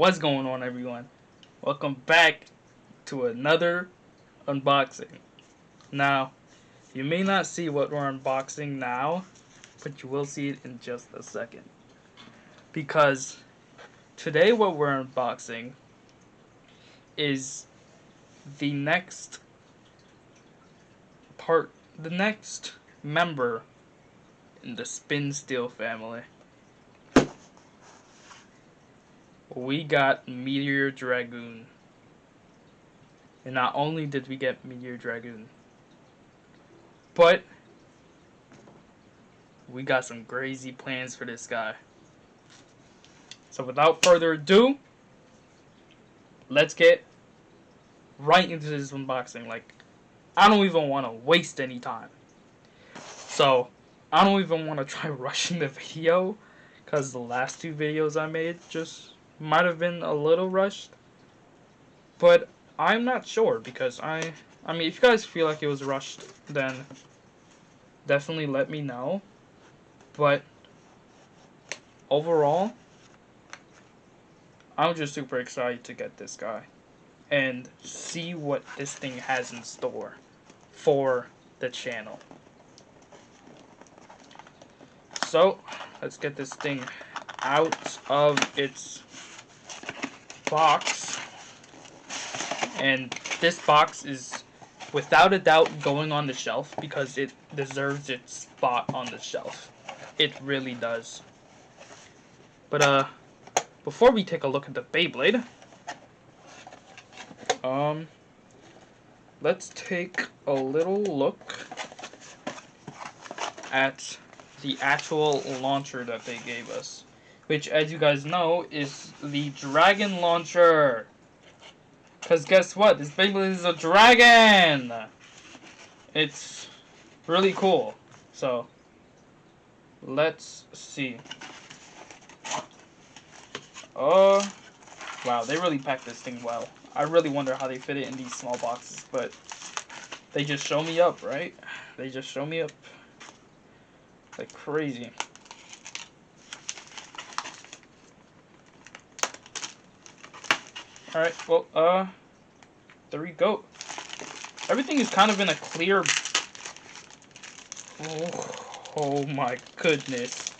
What's going on, everyone? Welcome back to another unboxing. Now, you may not see what we're unboxing now, but you will see it in just a second. Because today what we're unboxing is the next member in the spinstealer family. We got Meteor Dragoon. And not only did we get Meteor Dragoon, but we got some crazy plans for this guy. So without further ado, let's get right into this unboxing. Like, I don't even want to waste any time. So, I don't even want to try rushing the video, because the last two videos I made just might have been a little rushed. But I'm not sure, because I mean, if you guys feel like it was rushed, then definitely let me know. But overall, I'm just super excited to get this guy and see what this thing has in store for the channel. So, let's get this thing out of its box. And this box is without a doubt going on the shelf because it deserves its spot on the shelf. It really does. But before we take a look at the Beyblade, let's take a little look at the actual launcher that they gave us, which, as you guys know, is the dragon launcher. Because guess what? This Beyblade is a dragon! It's really cool. So, let's see. Wow, they really packed this thing well. I really wonder how they fit it in these small boxes, but they just show me up, right? They just show me up like crazy. Alright, well, there we go. Everything is kind of in a clear... Oh my goodness.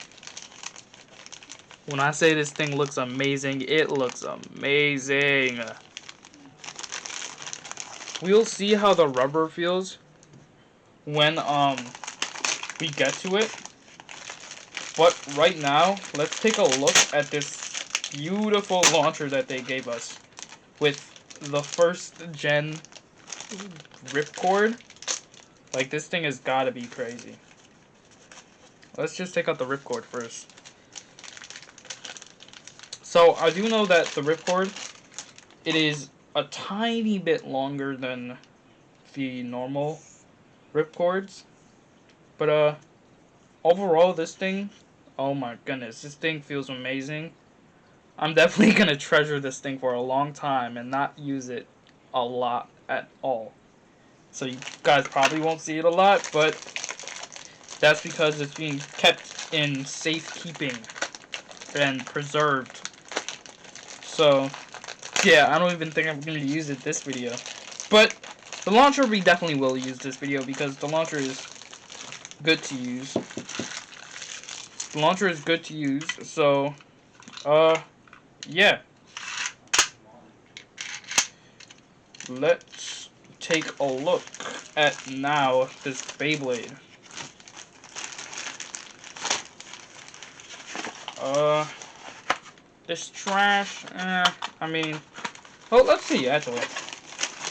When I say this thing looks amazing, it looks amazing. We'll see how the rubber feels when, we get to it. But right now, let's take a look at this beautiful launcher that they gave us with the first gen ripcord. Like, this thing has got to be crazy. Let's just take out the ripcord first. So, I do know that the ripcord, it is a tiny bit longer than the normal ripcords. But, overall, this thing, oh my goodness, this thing feels amazing. I'm definitely going to treasure this thing for a long time and not use it a lot at all. So you guys probably won't see it a lot, but that's because it's being kept in safekeeping and preserved. So, yeah, I don't even think I'm going to use it this video. But the launcher, we definitely will use this video because the launcher is good to use. The launcher is good to use, so, yeah. Let's take a look at now this Beyblade. This trash, I mean, well, let's see, actually.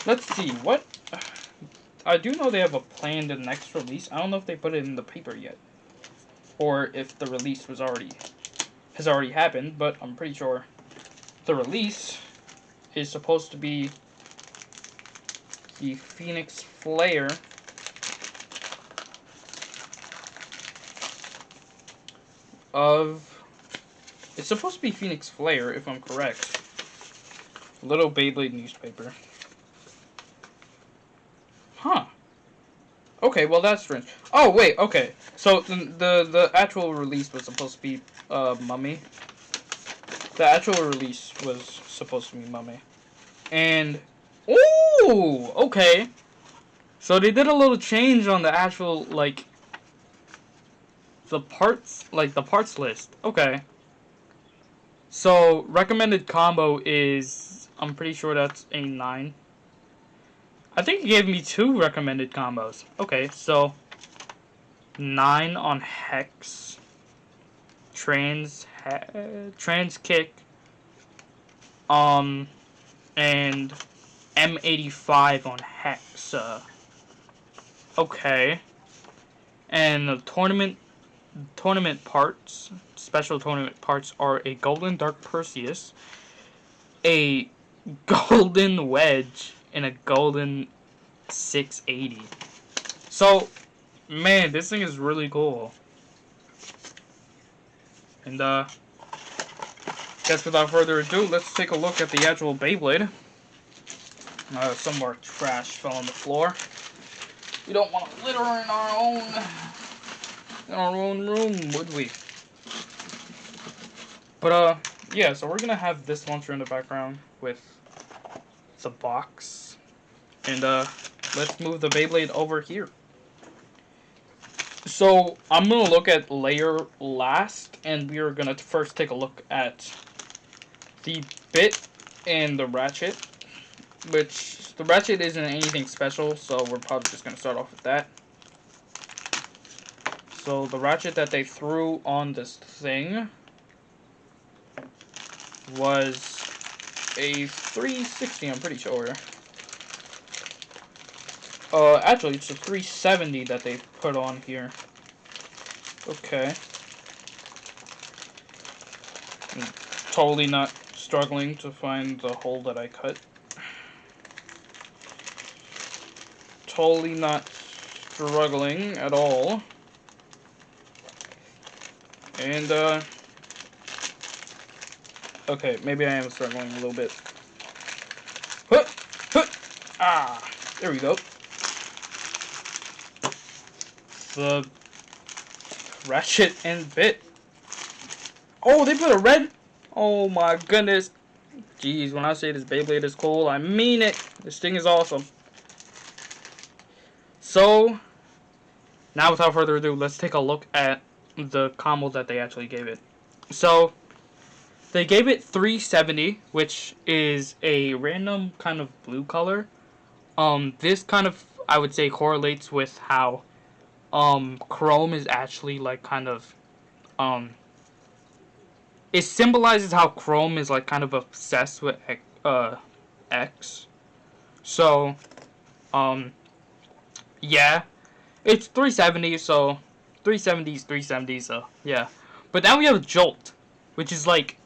Let's see, what, I do know they have a planned next release. I don't know if they put it in the paper yet, or if the release has already happened, but I'm pretty sure the release is supposed to be the Phoenix Flare it's supposed to be Phoenix Flare, if I'm correct. Little Beyblade newspaper. Huh. Okay, well that's strange. Oh wait, okay. So the actual release was supposed to be Mummy. The actual release was supposed to be mummy. And ooh, okay. So they did a little change on the actual the parts list. Okay. So recommended combo is, I'm pretty sure that's a 9. I think he gave me 2 recommended combos. Okay, so 9 on Hex, trans kick, and M85 on Hex. Okay, and the tournament parts, special tournament parts are a golden dark Perseus, a golden wedge, and a golden 680. So, man, this thing is really cool. And guess without further ado, let's take a look at the actual Beyblade. Some more trash fell on the floor. We don't want to litter in our own room, would we? But yeah, so we're gonna have this launcher in the background with the box, and let's move the Beyblade over here. So I'm gonna look at layer last, and we are gonna first take a look at the bit and the ratchet, which the ratchet isn't anything special, so we're probably just gonna start off with that. So the ratchet that they threw on this thing was a 360, I'm pretty sure. Actually, it's a 370 that they put on here. Okay. I'm totally not struggling to find the hole that I cut. Totally not struggling at all. And, okay, maybe I am struggling a little bit. Ah, there we go. The ratchet and bit. Oh, they put a red. Oh my goodness. Jeez, when I say this Beyblade is cool, I mean it. This thing is awesome. So, now without further ado, let's take a look at the combo that they actually gave it. So, they gave it 370, which is a random kind of blue color. This kind of, I would say, correlates with how Chrome is actually like kind of it symbolizes how Chrome is like kind of obsessed with X. So yeah, it's 370, so 370 is 370, so yeah. But now we have Jolt, which is like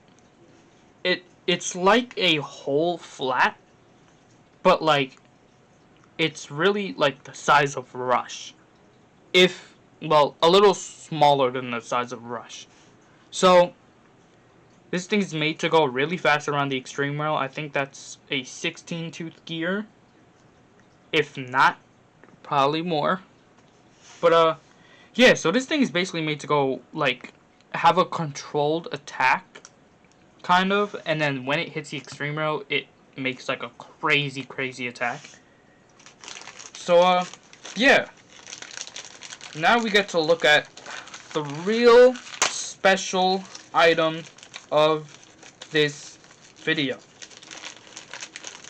it's like a whole flat, but like it's really like the size of Rush. Well, a little smaller than the size of Rush. So, this thing's made to go really fast around the extreme rail. I think that's a 16-tooth gear. If not, probably more. But, yeah, so this thing is basically made to go, like, have a controlled attack, kind of. And then when it hits the extreme rail, it makes, like, a crazy, crazy attack. So, yeah. Now we get to look at the real special item of this video.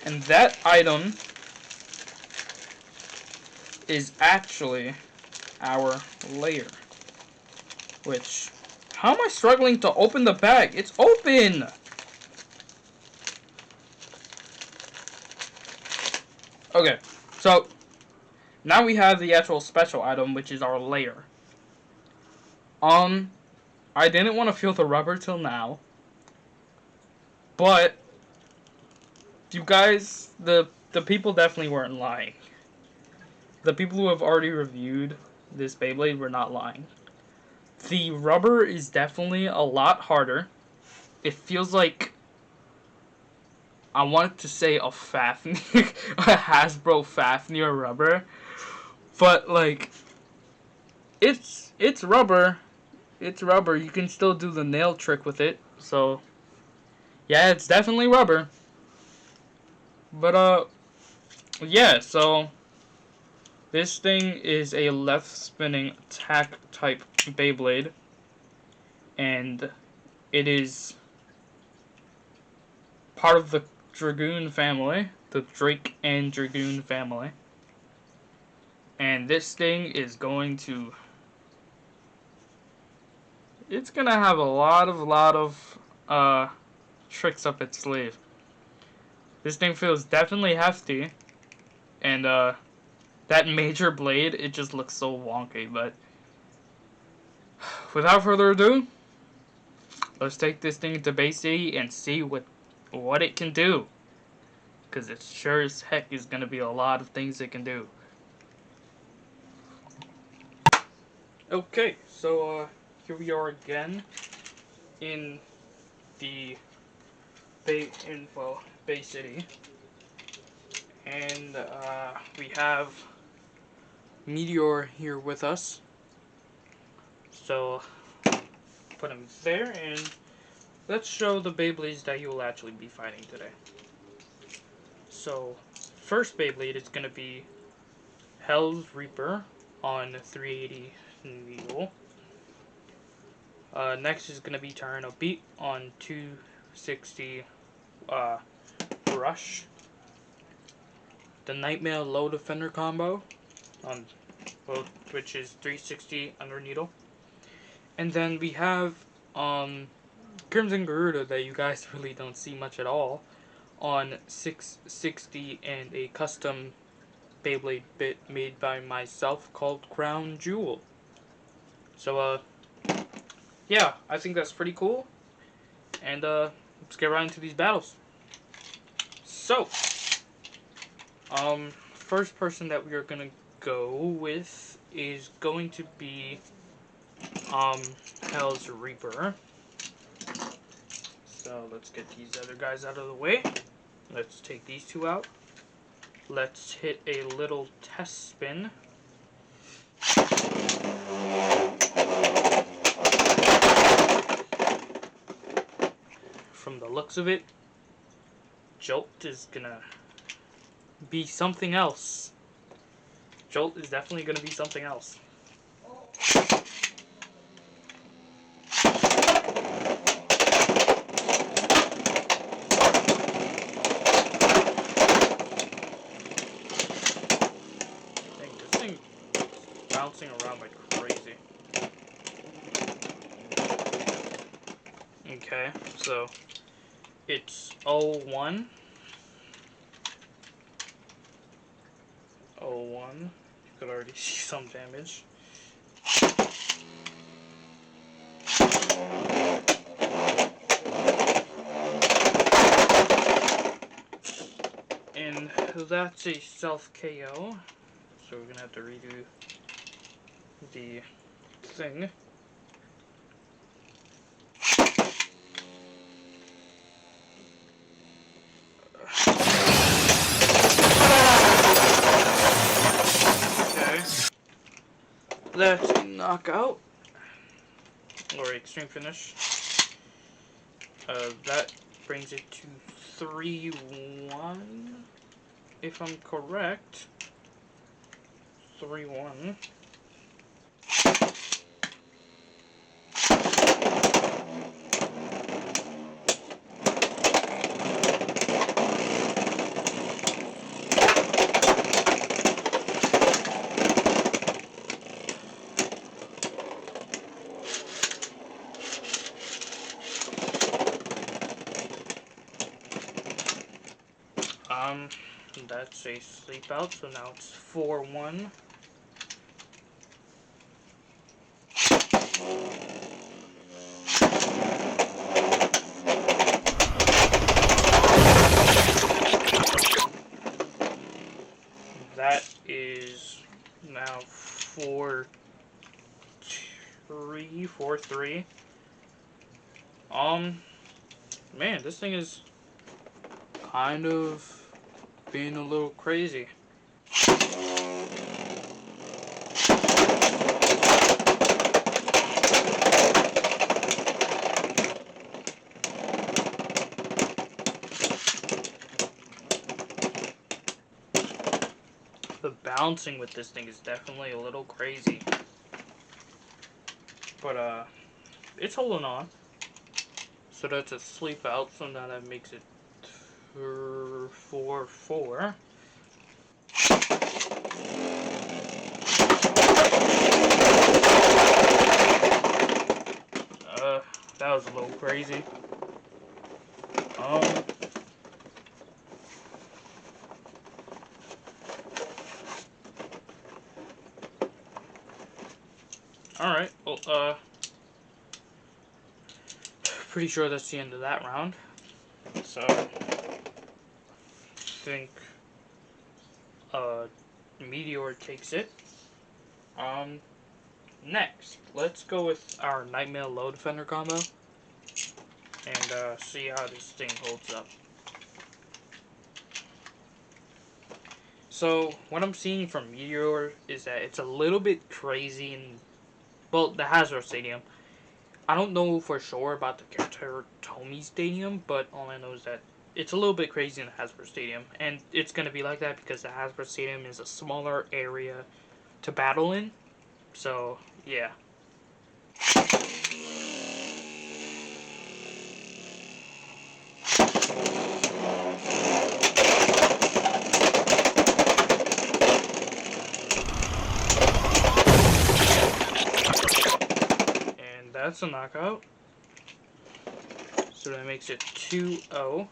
And that item is actually our layer. Which, how am I struggling to open the bag? It's open! Okay, so now we have the actual special item, which is our layer. I didn't want to feel the rubber till now, but you guys, the people definitely weren't lying. The people who have already reviewed this Beyblade were not lying. The rubber is definitely a lot harder. It feels like, I wanted to say a Fafnir, a Hasbro Fafnir rubber. But, like, it's rubber. It's rubber. You can still do the nail trick with it. So, Yeah, it's definitely rubber. But, yeah, so this thing is a left spinning attack type Beyblade. And it is part of the dragoon family, the Drake and Dragoon family. And this thing is going to... It's gonna have a lot of tricks up its sleeve. This thing feels definitely hefty, and that major blade, it just looks so wonky. But without further ado, let's take this thing to Bay City and see what it can do. Because it sure as heck is gonna be a lot of things it can do. Okay, so here we are again in the Bay City, and we have Meteor here with us. So put him there, and let's show the Beyblades that you will actually be fighting today. So first Beyblade is gonna be Hell's Reaper on 380 needle. Next is gonna be Tyranno Beat on 260 brush. The Nightmare Low Defender combo on which is 360 under needle. And then we have Crimson Garuda that you guys really don't see much at all on 660 and a custom Beyblade bit made by myself called Crown Jewel. So yeah, I think that's pretty cool. And let's get right into these battles. So first person that we are gonna go with is going to be Hell's Reaper. So let's get these other guys out of the way. Let's take these two out. Let's hit a little test spin. From the looks of it, Jolt is gonna be something else. Jolt is definitely gonna be something else. This thing is bouncing around like crazy. Okay, so it's 01. 01. You could already see some damage. And that's a self KO. So we're gonna have to redo the thing. That's a knockout, or extreme finish. That brings it to 3-1, if I'm correct. 3-1. That's a sleep out, so now it's 4-1. That is now 4-3, 4-3. Man, this thing is kind of being a little crazy. bouncing with this thing is definitely a little crazy. But, it's holding on. So that's a sleep out, so now that makes it 4-4. That was a little crazy. Alright, well, pretty sure that's the end of that round. So, I think, Meteor takes it. Next, let's go with our Nightmare Low Defender combo. And, see how this thing holds up. So, what I'm seeing from Meteor is that it's a little bit crazy in, well, the Hasbro Stadium. I don't know for sure about the Tomy Stadium, but all I know is that it's a little bit crazy in the Hasbro Stadium. And it's going to be like that because the Hasbro Stadium is a smaller area to battle in. So, yeah. And that's a knockout. So that makes it 2-0.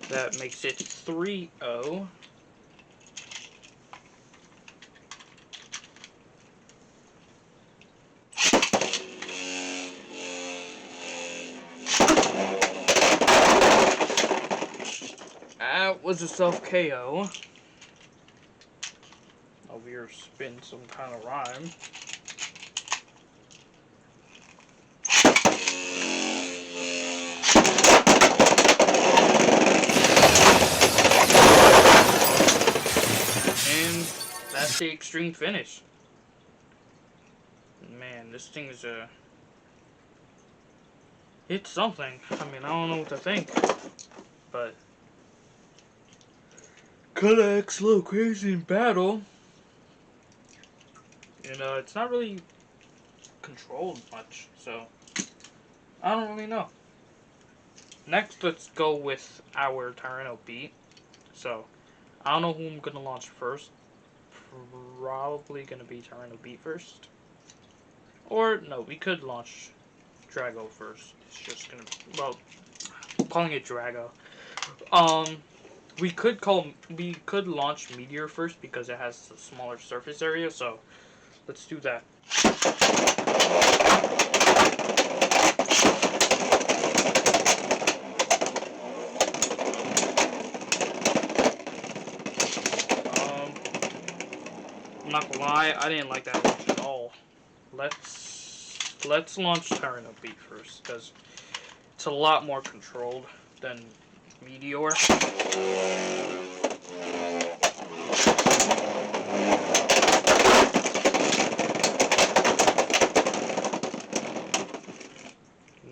That makes it 3-0. That was a self-KO. Over here spin some kind of rhyme. And that's the extreme finish. Man, this thing is it's something. I mean, I don't know what to think. But kinda acts a little crazy in battle. You know, it's not really controlled much, so I don't really know. Next, let's go with our Tyranno Beat. So, I don't know who I'm gonna launch first. Probably gonna be Tyranno Beat first. Or, no, we could launch Drago first. It's just gonna, well, I'm calling it Drago. We could launch Meteor first because it has a smaller surface area, so let's do that. I'm not gonna lie, I didn't like that launch at all. Let's launch Tyranno Beat first, because it's a lot more controlled than Meteor.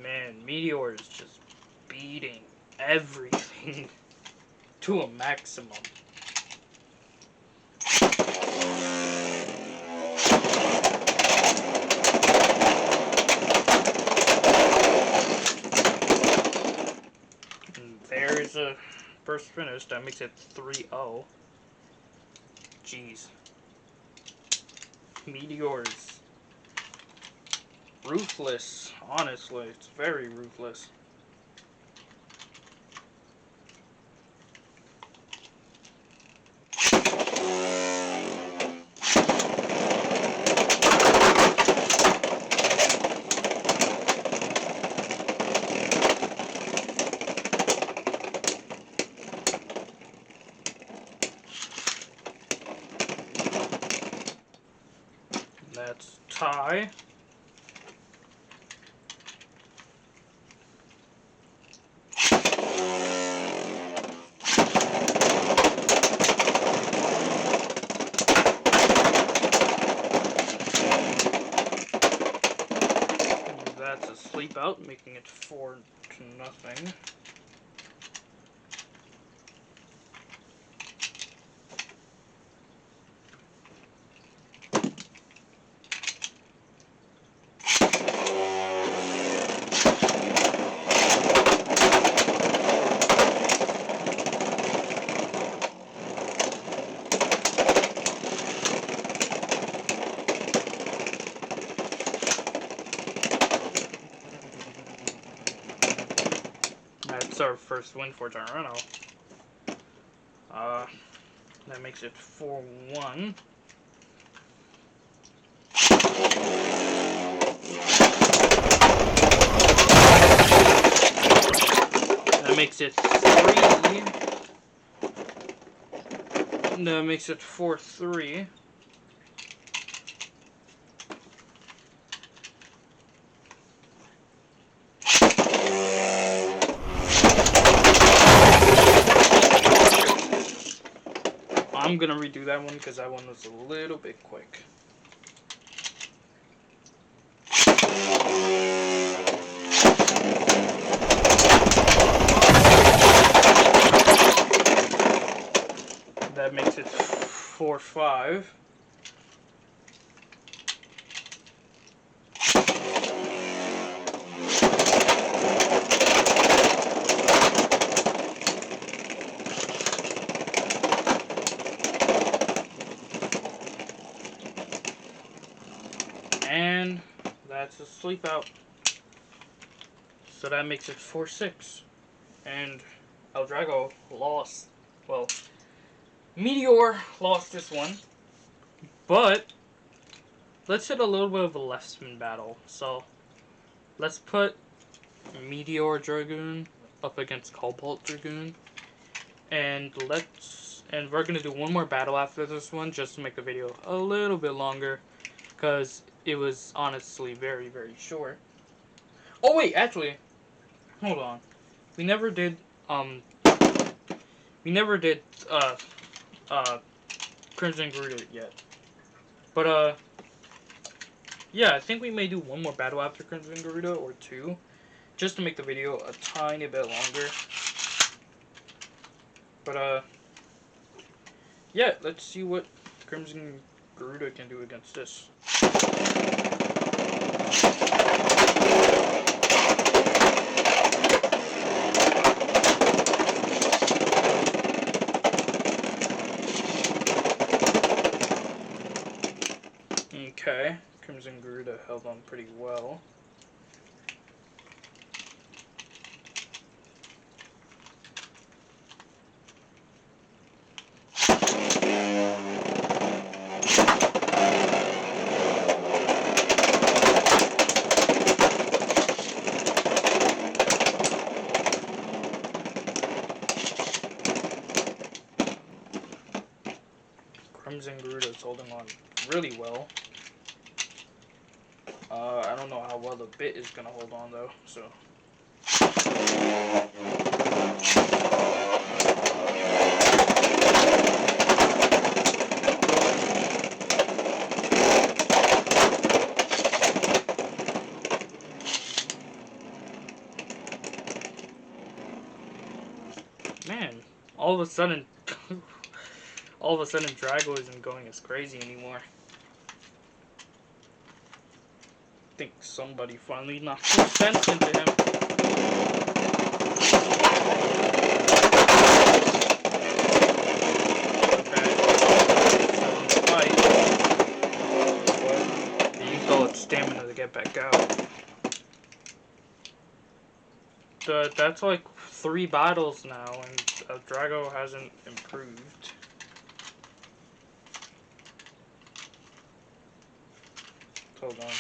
Man, Meteor is just beating everything to a maximum. And there's a first finish. That makes it 3-0. Jeez. Meteor is ruthless, honestly. It's very ruthless. That's tie. sleep out, making it 4-0. That's our first win for Toronto. That makes it 4-1. That makes it 3. That makes it 4-3. I'm gonna redo that one because that one was a little bit quick. That makes it 4-5. And that's a sleep out. So that makes it 4-6. And El Drago lost. Well, Meteor lost this one. But let's hit a little bit of a left spin battle. So let's put Meteor Dragoon up against Cobalt Dragoon. And we're gonna do one more battle after this one just to make the video a little bit longer. Because it was honestly very, very short. Oh wait, actually, hold on. We never did Crimson Garuda yet. But yeah, I think we may do one more battle after Crimson Garuda or 2, just to make the video a tiny bit longer. But yeah, let's see what Crimson Garuda can do against this. Okay, Crimson Garuda held on pretty well. Crimson Garuda is holding on really well. I don't know how well the bit is gonna hold on though, so. Man, all of a sudden Drago isn't going as crazy anymore. I think somebody finally knocked some sense into him. Okay. So fight. But he used all its stamina to get back out. That's like 3 battles now, and Drago hasn't improved. Hold on.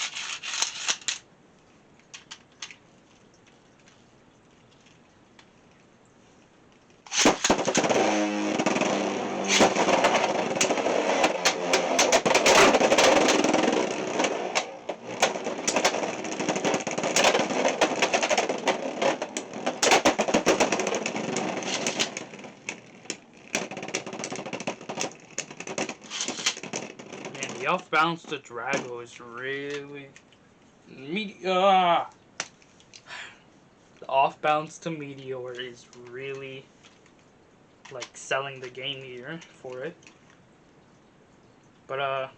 Off balance to Drago is really The off bounce to meteor is really like selling the game here for it. But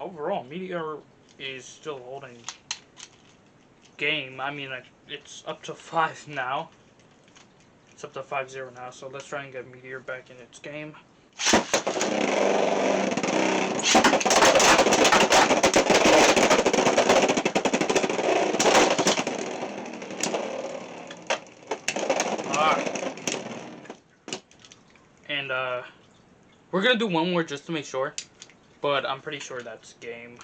overall, meteor is still holding game. I mean, it's up to 5 now. It's up to 5-0 now, so let's try and get meteor back in its game. And we're gonna do one more just to make sure, but I'm pretty sure that's game.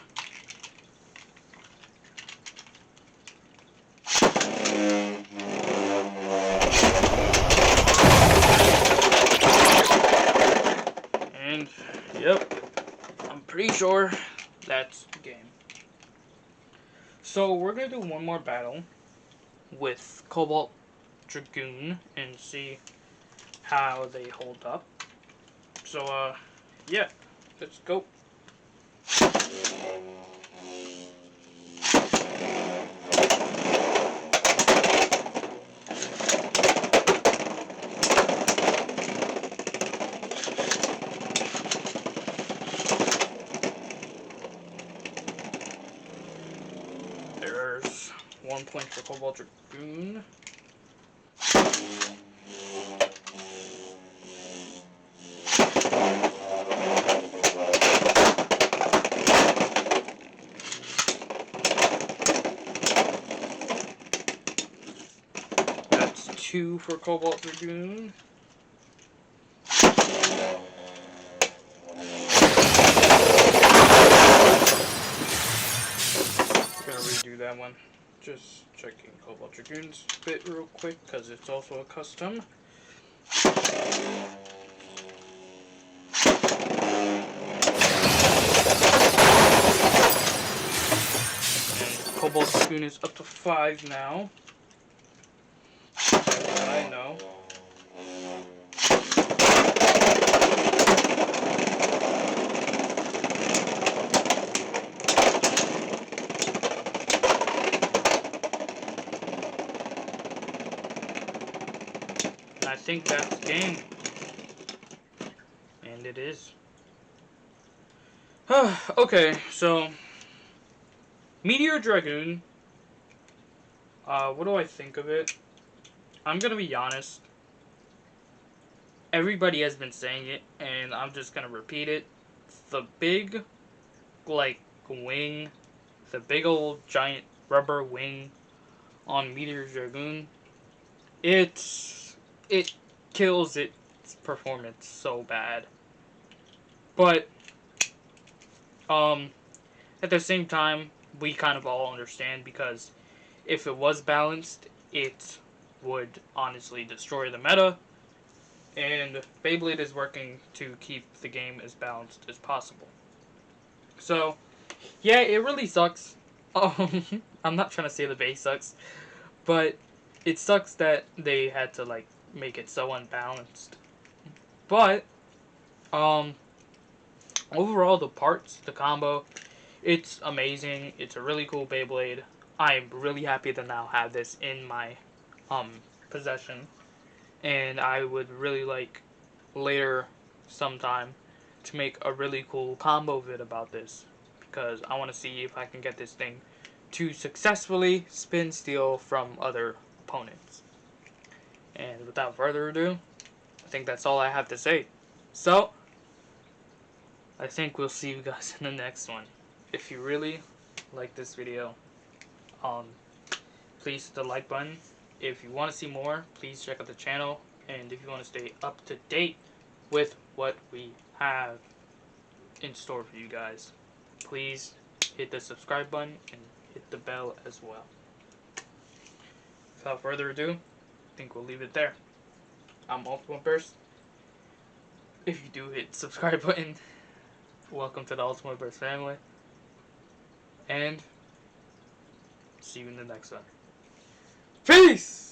And yep, I'm pretty sure that's game. So we're gonna do one more battle with Cobalt Dragoon and see how they hold up. So yeah, let's go. There's 1 point for Cobalt Dragoon. That's 2 for Cobalt Dragoon. Redo that one. Just checking Cobalt Dragoon's bit real quick because it's also a custom. And Cobalt Dragoon is up to 5 now. I know. I think that's game. And it is. Okay, so Meteor Dragoon. What do I think of it? I'm gonna be honest. Everybody has been saying it, and I'm just gonna repeat it. The big, like, wing, the big old giant rubber wing on Meteor Dragoon, it kills its performance so bad. But at the same time, we kind of all understand, because if it was balanced, it would honestly destroy the meta. And Beyblade is working to keep the game as balanced as possible. So, yeah, it really sucks. I'm not trying to say the base sucks, but it sucks that they had to, like, make it so unbalanced. But overall, the parts, the combo, it's amazing. It's a really cool Beyblade. I'm really happy to now have this in my possession, and I would really like later sometime to make a really cool combo vid about this, because I want to see if I can get this thing to successfully spin steal from other opponents. And without further ado, I think that's all I have to say. So, I think we'll see you guys in the next one. If you really like this video, please hit the like button. If you want to see more, please check out the channel. And if you want to stay up to date with what we have in store for you guys, please hit the subscribe button and hit the bell as well. Without further ado, I think we'll leave it there. I'm Ultimate Burst. If you do hit the subscribe button, welcome to the Ultimate Burst family. And see you in the next one. Peace!